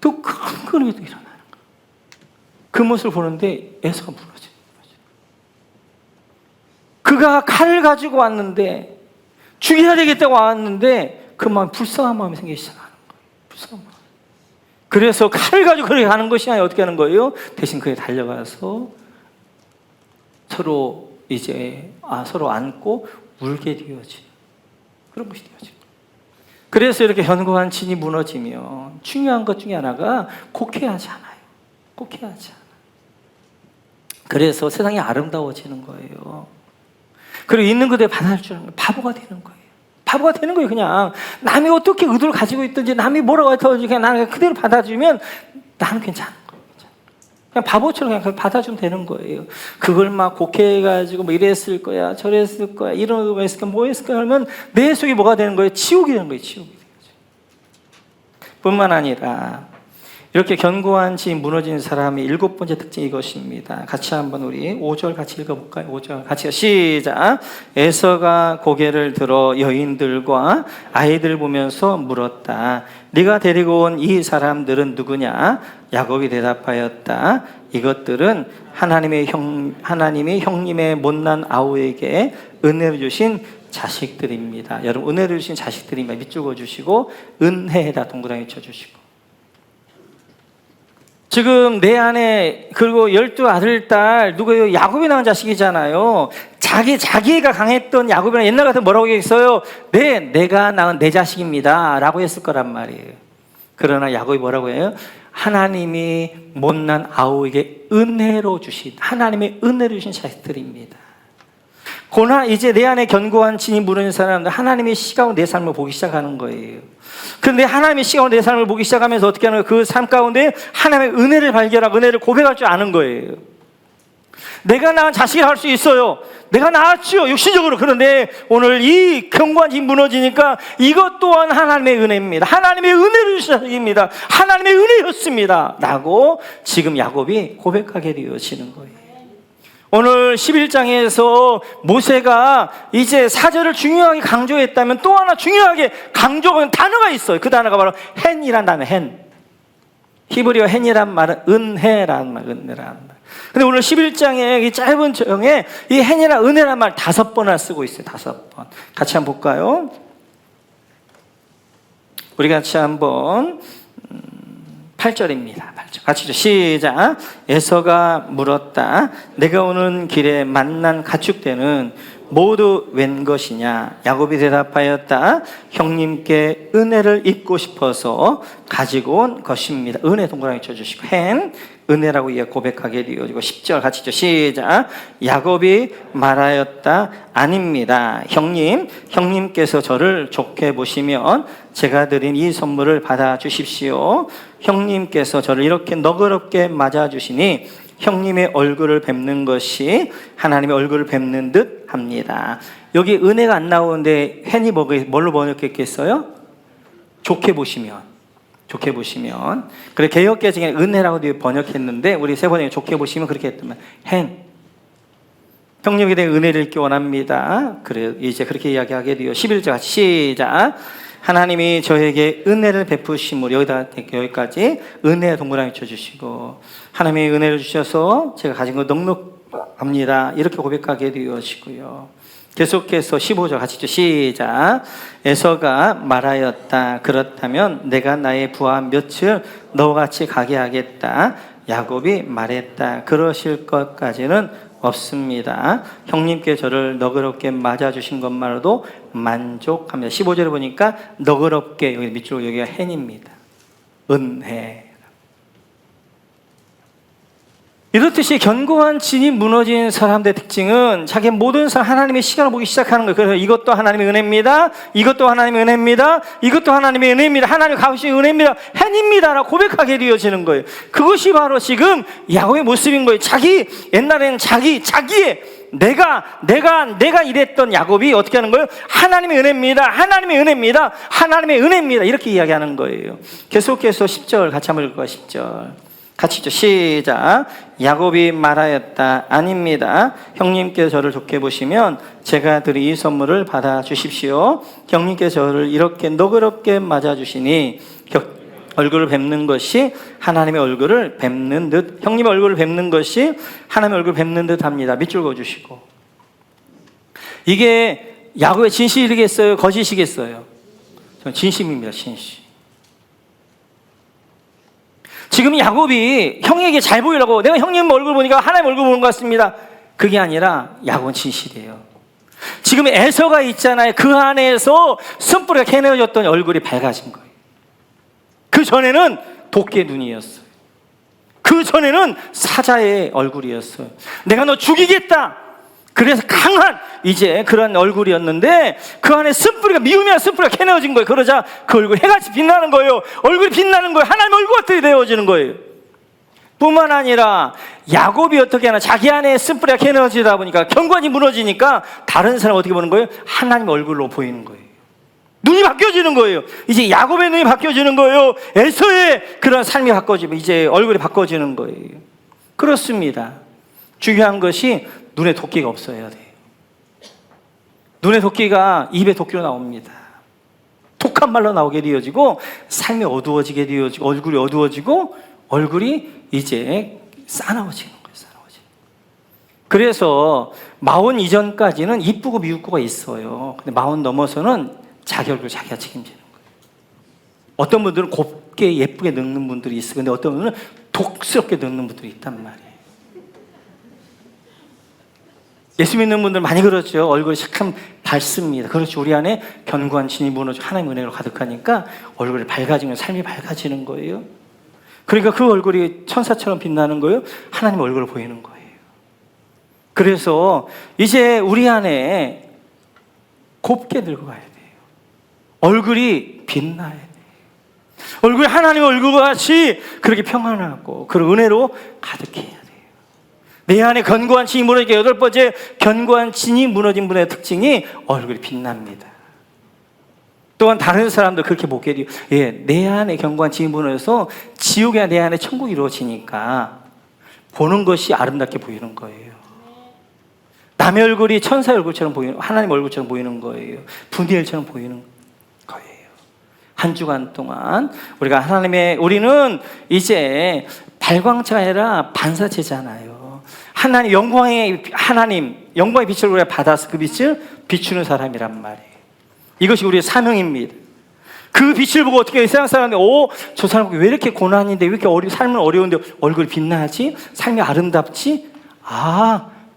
또 한 걸음에 또 일어나는 거예요. 그 모습을 보는데 에서가 무너지는 거죠. 그가 칼을 가지고 왔는데 죽여야 되겠다고 왔는데 그 마음 불쌍한 마음이 생기기 시작하는 거예요. 불쌍한 마음. 그래서 칼을 가지고 그렇게 가는 것이 아니라 어떻게 하는 거예요? 대신 그에 달려가서 서로 이제 서로 안고 울게 되어진 그런 것이 되어진 거예요. 그래서 이렇게 견고한 진이 무너지면 중요한 것 중에 하나가 곡해하지 않아요. 곡해하지 않아요. 그래서 세상이 아름다워지는 거예요. 그리고 있는 그대로 받아줄 줄 아는 바보가 되는 거예요. 바보가 되는 거예요. 그냥 남이 어떻게 의도를 가지고 있든지 남이 뭐라고 하든지 그냥 나는 그대로 받아주면 나는 괜찮은 거예요. 그냥 바보처럼 그냥 받아주면 되는 거예요. 그걸 막 곡해가지고 뭐 이랬을 거야 저랬을 거야 이런 의도가 있을까 뭐 했을까 하면 내 속이 뭐가 되는 거예요? 치욕이 되는 거예요. 치욕이 되는 거죠. 뿐만 아니라 이렇게 견고한 진 무너진 사람의 7번째 특징이 이것입니다. 같이 한번 우리 5절 같이 읽어볼까요? 5절 같이 시작. 에서가 고개를 들어 여인들과 아이들 보면서 물었다. 네가 데리고 온 이 사람들은 누구냐? 야곱이 대답하였다. 이것들은 하나님의 형님의 못난 아우에게 은혜를 주신 자식들입니다. 여러분 은혜를 주신 자식들입니다. 밑줄 그어주시고 은혜에다 동그라미 쳐주시고 지금 내 안에 그리고 12 아들 딸 누구예요? 야곱이 낳은 자식이잖아요. 자기가 강했던 야곱이는 옛날 같은 뭐라고 했어요? 네, 내가 낳은 내 자식입니다 라고 했을 거란 말이에요. 그러나 야곱이 뭐라고 해요? 하나님이 못난 아우에게 은혜로 주신, 하나님의 은혜로 주신 자식들입니다. 고나 이제 내 안에 견고한 진이 무너진 사람들, 하나님의 시각으로 내 삶을 보기 시작하는 거예요. 그런데 하나님의 시각으로 내 삶을 보기 시작하면서 어떻게 하는 거예요? 그 삶 가운데 하나님의 은혜를 발견하고 은혜를 고백할 줄 아는 거예요. 내가 낳은 자식을 할 수 있어요. 내가 낳았죠, 육신적으로. 그런데 오늘 이 견고한 진이 무너지니까 이것 또한 하나님의 은혜입니다. 하나님의 은혜를 주신 자식입니다. 하나님의 은혜였습니다 라고 지금 야곱이 고백하게 되어지는 거예요. 오늘 11장에서 모세가 이제 사절을 중요하게 강조했다면 또 하나 중요하게 강조하는 단어가 있어요. 그 단어가 바로 헨이란 단어, 헨. 히브리어 헨이란 말은 은혜라는 말, 은혜라는 말. 근데 오늘 11장의 이 짧은 정에 이 헨이란 은혜란 말 5번을 쓰고 있어요. 5번. 같이 한번 볼까요? 우리 같이 한번 8절입니다. 8절. 같이 시작. 에서가 물었다. 내가 오는 길에 만난 가축대는 모두 웬 것이냐? 야곱이 대답하였다. 형님께 은혜를 입고 싶어서 가지고 온 것입니다. 은혜 동그라미 쳐주시고 헨 은혜라고 고백하게 되어지고 10절 같이 시작. 야곱이 말하였다. 아닙니다. 형님께서 저를 좋게 보시면 제가 드린 이 선물을 받아 주십시오. 형님께서 저를 이렇게 너그럽게 맞아 주시니 형님의 얼굴을 뵙는 것이 하나님의 얼굴을 뵙는 듯 합니다. 여기 은혜가 안 나오는데 헨이 뭘로 번역했겠어요? 좋게 보시면. 좋게 보시면. 그래 개역개정에 은혜라고 번역했는데 우리 세 번역에 좋게 보시면 그렇게 했더만 헨. 형님에 대해 은혜를 읽기 원합니다. 그래 이제 그렇게 이야기하게 돼요. 11절 같이 시작. 하나님이 저에게 은혜를 베푸심으로 여기까지 은혜 동그라미 쳐주시고 하나님의 은혜를 주셔서 제가 가진 거 넉넉합니다. 이렇게 고백하게 되어지고요. 계속해서 15절 같이 시작. 에서가 말하였다. 그렇다면 내가 나의 부하 며칠 너와 같이 가게 하겠다. 야곱이 말했다. 그러실 것까지는 없습니다. 형님께 저를 너그럽게 맞아주신 것만으로도 만족합니다. 15절에 보니까 너그럽게, 여기 밑줄 여기가 헨입니다. 은혜. 이렇듯이 견고한 진이 무너진 사람들의 특징은 자기 모든 사람 하나님의 시간을 보기 시작하는 거예요. 그래서 이것도 하나님의 은혜입니다. 이것도 하나님의 은혜입니다. 이것도 하나님의 은혜입니다. 하나님이 가보신 은혜입니다. 헨입니다 라고 고백하게 되어지는 거예요. 그것이 바로 지금 야곱의 모습인 거예요. 옛날에는 자기의 내가 이랬던 야곱이 어떻게 하는 거예요? 하나님의 은혜입니다. 하나님의 은혜입니다. 하나님의 은혜입니다. 이렇게 이야기하는 거예요. 계속해서 10절 같이 한번 읽을까요? 10절. 같이 시작. 야곱이 말하였다. 아닙니다. 형님께서 저를 좋게 보시면 제가 드린 이 선물을 받아 주십시오. 형님께서 저를 이렇게 너그럽게 맞아주시니 얼굴을 뵙는 것이 하나님의 얼굴을 뵙는 듯, 형님의 얼굴을 뵙는 것이 하나님의 얼굴을 뵙는 듯 합니다. 밑줄 그어주시고. 이게 야곱의 진실이겠어요? 거짓이겠어요? 저는 진심입니다. 진심. 지금 야곱이 형에게 잘 보이려고 내가 형님 얼굴 보니까 하나님 얼굴 보는 것 같습니다. 그게 아니라 야곱은 진실이에요. 지금 에서가 있잖아요. 그 안에서 쓴뿌리가 캐내어졌던 얼굴이 밝아진 거예요. 그 전에는 도끼의 눈이었어요. 그 전에는 사자의 얼굴이었어요. 내가 너 죽이겠다. 그래서 강한 이제 그런 얼굴이었는데 그 안에 쓴뿌리가 미움이란 쓴뿌리가 캐내어진 거예요. 그러자 그 얼굴이 해같이 빛나는 거예요. 얼굴이 빛나는 거예요. 하나님 얼굴 같이 되어지는 거예요. 뿐만 아니라 야곱이 어떻게 하나 자기 안에 쓴뿌리가 캐내어지다 보니까 견고한이 무너지니까 다른 사람 어떻게 보는 거예요? 하나님 얼굴로 보이는 거예요. 눈이 바뀌어지는 거예요. 이제 야곱의 눈이 바뀌어지는 거예요. 에서의 그런 삶이 바꿔지면 이제 얼굴이 바꿔지는 거예요. 그렇습니다. 중요한 것이 눈에 도끼가 없어야 돼요. 눈에 도끼가 입에 도끼로 나옵니다. 독한 말로 나오게 되어지고 삶이 어두워지게 되어지고 얼굴이 어두워지고 얼굴이 이제 싸나워지는 거예요. 싸나워지는. 그래서 40 이전까지는 이쁘고 미우고가 있어요. 근데 40 넘어서는 자기 얼굴 자기가 책임지는 거예요. 어떤 분들은 곱게 예쁘게 늙는 분들이 있어요. 근데 어떤 분들은 독스럽게 늙는 분들이 있단 말이에요. 예수 믿는 분들 많이 그렇죠. 얼굴이 참 밝습니다. 그렇죠. 우리 안에 견고한 진이 무너지고 하나님의 은혜로 가득하니까 얼굴이 밝아지면 삶이 밝아지는 거예요. 그러니까 그 얼굴이 천사처럼 빛나는 거예요. 하나님 얼굴을 보이는 거예요. 그래서 이제 우리 안에 곱게 늙어가야 돼요. 얼굴이 빛나야 돼요. 얼굴이 하나님의 얼굴과 같이 그렇게 평안하고 그런 은혜로 가득해야 돼요. 내 안에 견고한 진이 무너지게, 여덟 번째 견고한 진이 무너진 분의 특징이 얼굴이 빛납니다. 또한 다른 사람도 그렇게 보게 돼요. 예, 내 안에 견고한 진이 무너져서 지옥이 내 안에 천국이 이루어지니까 보는 것이 아름답게 보이는 거예요. 남의 얼굴이 천사의 얼굴처럼 보이는, 하나님 얼굴처럼 보이는 거예요. 분이엘처럼 보이는 거예요. 한 주간 동안 우리는 이제 발광체가 아니라 반사체잖아요. 하나님 영광의 빛을 우리가 받아서 그 빛을 비추는 사람이란 말이에요. 이것이 우리의 사명입니다. 그 빛을 보고 어떻게 세상 사람들이 저 사람 왜 이렇게 고난인데, 왜 이렇게 삶은 어려운데 얼굴이 빛나지? 삶이 아름답지?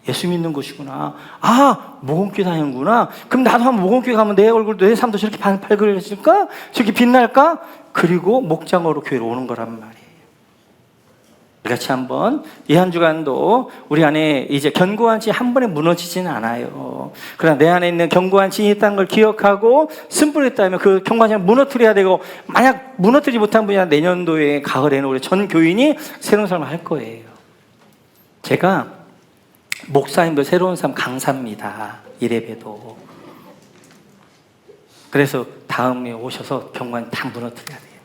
예수 믿는 것이구나. 모범교회 다니는구나. 그럼 나도 한번 모범교회 가면 내 얼굴도, 내 삶도 저렇게 밝아질까? 저렇게 빛날까? 그리고 목장으로 교회로 오는 거란 말이에요. 같이 한번 이 한 주간도 우리 안에 이제 견고한 진이 한 번에 무너지지는 않아요. 그러나 내 안에 있는 견고한 진이 있다는 걸 기억하고 승부했다면 그 견고한 진을 무너뜨려야 되고, 만약 무너뜨리지 못한 분이야 내년도에 가을에는 우리 전 교인이 새로운 삶을 할 거예요. 제가 목사님들 새로운 삶 강사입니다. 이래봬도. 그래서 다음에 오셔서 견고한 다 무너뜨려야 돼요.